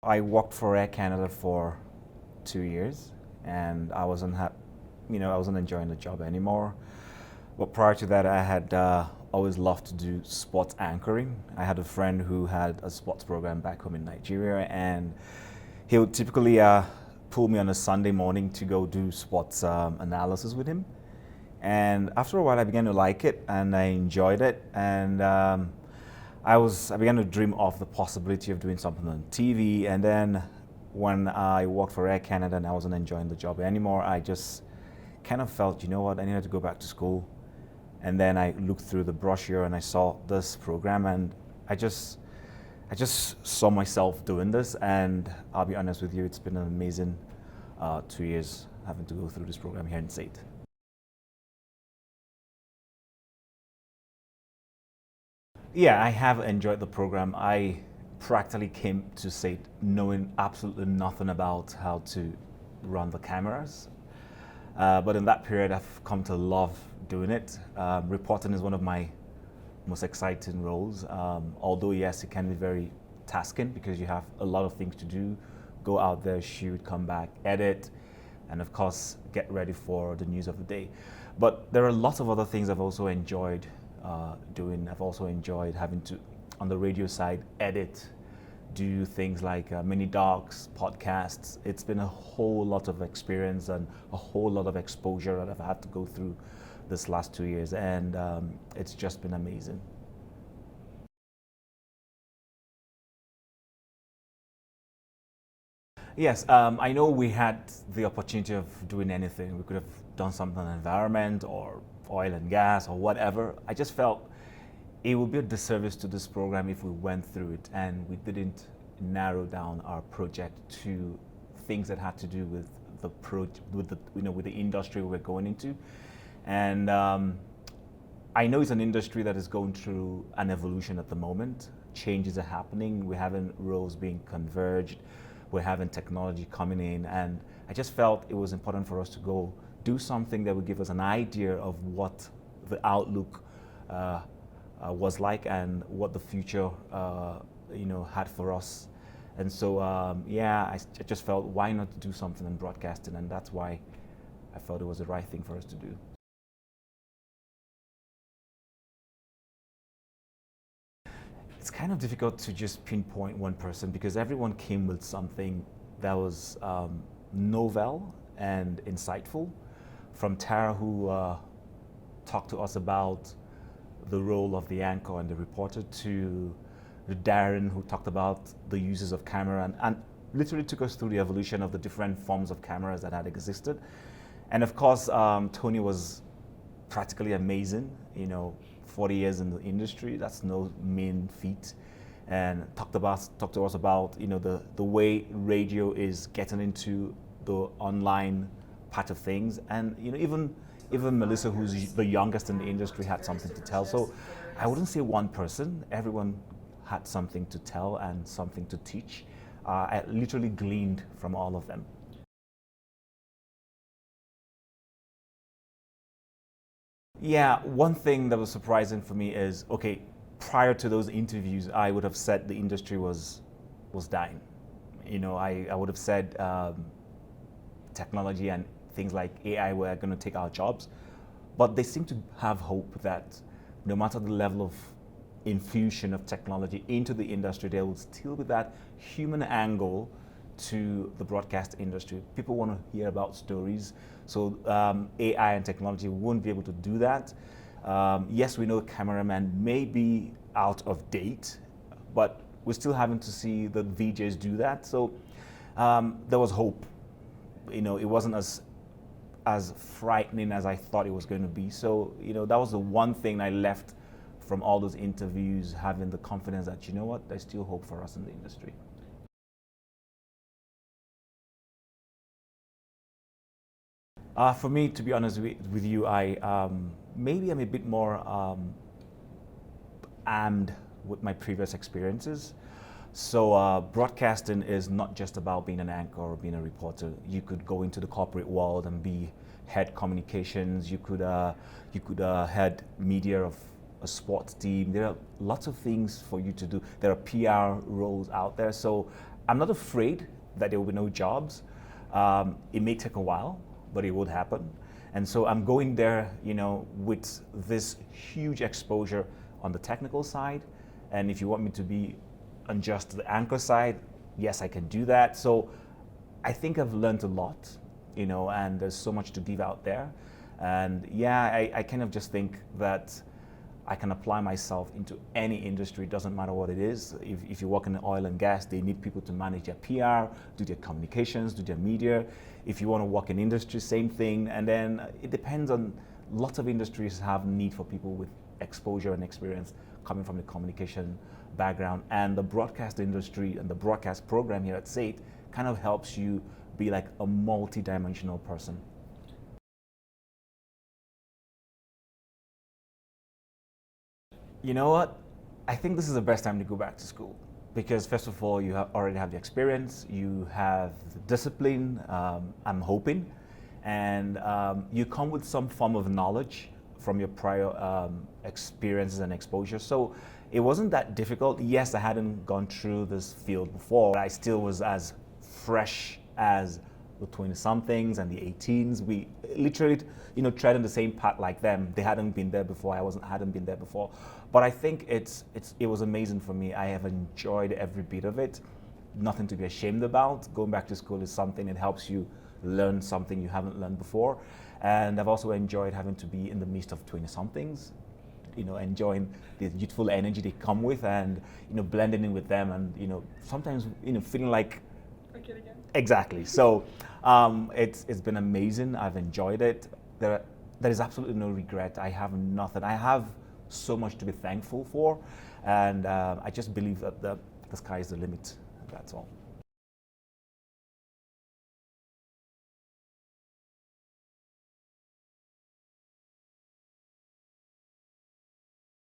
I worked for Air Canada for 2 years, and I wasn't enjoying the job anymore. But prior to that, I had always loved to do sports anchoring. I had a friend who had a sports program back home in Nigeria, and he would typically pull me on a Sunday morning to go do sports analysis with him. And after a while, I began to like it, and I enjoyed it, and I began to dream of the possibility of doing something on TV. And then when I worked for Air Canada and I wasn't enjoying the job anymore, I just kind of felt, you know what, I needed to go back to school. And then I looked through the brochure and I saw this program, and I just I just saw myself doing this. And I'll be honest with you, it's been an amazing 2 years having to go through this program here in SAIT. Yeah, I have enjoyed the program. I practically came to SAIT knowing absolutely nothing about how to run the cameras. But in that period, I've come to love doing it. Reporting is one of my most exciting roles. Although, yes, it can be very tasking because you have a lot of things to do. Go out there, shoot, come back, edit, and of course, get ready for the news of the day. But there are lots of other things I've also enjoyed doing. I've also enjoyed having to, on the radio side, edit, do things like mini docs, podcasts. It's been a whole lot of experience and a whole lot of exposure that I've had to go through this last 2 years, and it's just been amazing. Yes, I know we had the opportunity of doing anything. We could have done something on environment or oil and gas or whatever. I just felt it would be a disservice to this program if we went through it and we didn't narrow down our project to things that had to do with with the industry we're going into. And I know it's an industry that is going through an evolution at the moment. Changes are happening. We're having roles being converged. We're having technology coming in. And I just felt it was important for us to go do something that would give us an idea of what the outlook was like and what the future had for us. And so, yeah, I just felt, why not do something in broadcasting? And that's why I felt it was the right thing for us to do. It's kind of difficult to just pinpoint one person because everyone came with something that was novel and insightful. From Tara, who talked to us about the role of the anchor and the reporter, to Darren, who talked about the uses of camera and literally took us through the evolution of the different forms of cameras that had existed. And of course, Tony was practically amazing. 40 years in the industry, that's no mean feat. And talked to us about the way radio is getting into the online part of things. And even Melissa, who's the youngest in the industry, had something to tell. So I wouldn't say one person. Everyone had something to tell and something to teach. I literally gleaned from all of them. Yeah, one thing that was surprising for me is, okay, prior to those interviews, I would have said the industry was dying. I would have said technology and things like AI were going to take our jobs, but they seem to have hope that no matter the level of infusion of technology into the industry, there will still be that human angle to the broadcast industry. People want to hear about stories, so AI and technology won't be able to do that. Yes, we know cameraman may be out of date, but we're still having to see the VJs do that. So there was hope. It wasn't as frightening as I thought it was going to be. So that was the one thing I left from all those interviews, having the confidence that there's still hope for us in the industry. For me, to be honest with you, I maybe I'm a bit more armed with my previous experiences. So broadcasting is not just about being an anchor or being a reporter. You could go into the corporate world and be head communications. You could head media of a sports team. There are lots of things for you to do. There are PR roles out there. So I'm not afraid that there will be no jobs. It may take a while, but it would happen. And so I'm going there, with this huge exposure on the technical side. And if you want me to be on just the anchor side, yes, I can do that. So I think I've learned a lot, and there's so much to give out there. And yeah, I kind of just think that I can apply myself into any industry, doesn't matter what it is. If you work in oil and gas, they need people to manage their PR, do their communications, do their media. If you want to work in industry, same thing. And then it depends on, lots of industries have need for people with exposure and experience coming from the communication background. And the broadcast industry and the broadcast program here at SAIT kind of helps you be like a multi-dimensional person. You know what? I think this is the best time to go back to school because, first of all, you already have the experience, you have the discipline, I'm hoping, and you come with some form of knowledge from your prior experiences and exposure. So it wasn't that difficult. Yes, I hadn't gone through this field before. I still was as fresh as the 20-somethings and the 18s. We literally, tread on the same path like them. They hadn't been there before. Hadn't been there before. But I think it was amazing for me. I have enjoyed every bit of it. Nothing to be ashamed about. Going back to school is something that helps you learn something you haven't learned before. And I've also enjoyed having to be in the midst of 20-somethings, enjoying the youthful energy they come with, and blending in with them, and sometimes feeling like a kid again. Exactly. So it's been amazing. I've enjoyed it. There is absolutely no regret. I have nothing. I have so much to be thankful for, and I just believe that the sky is the limit. That's all.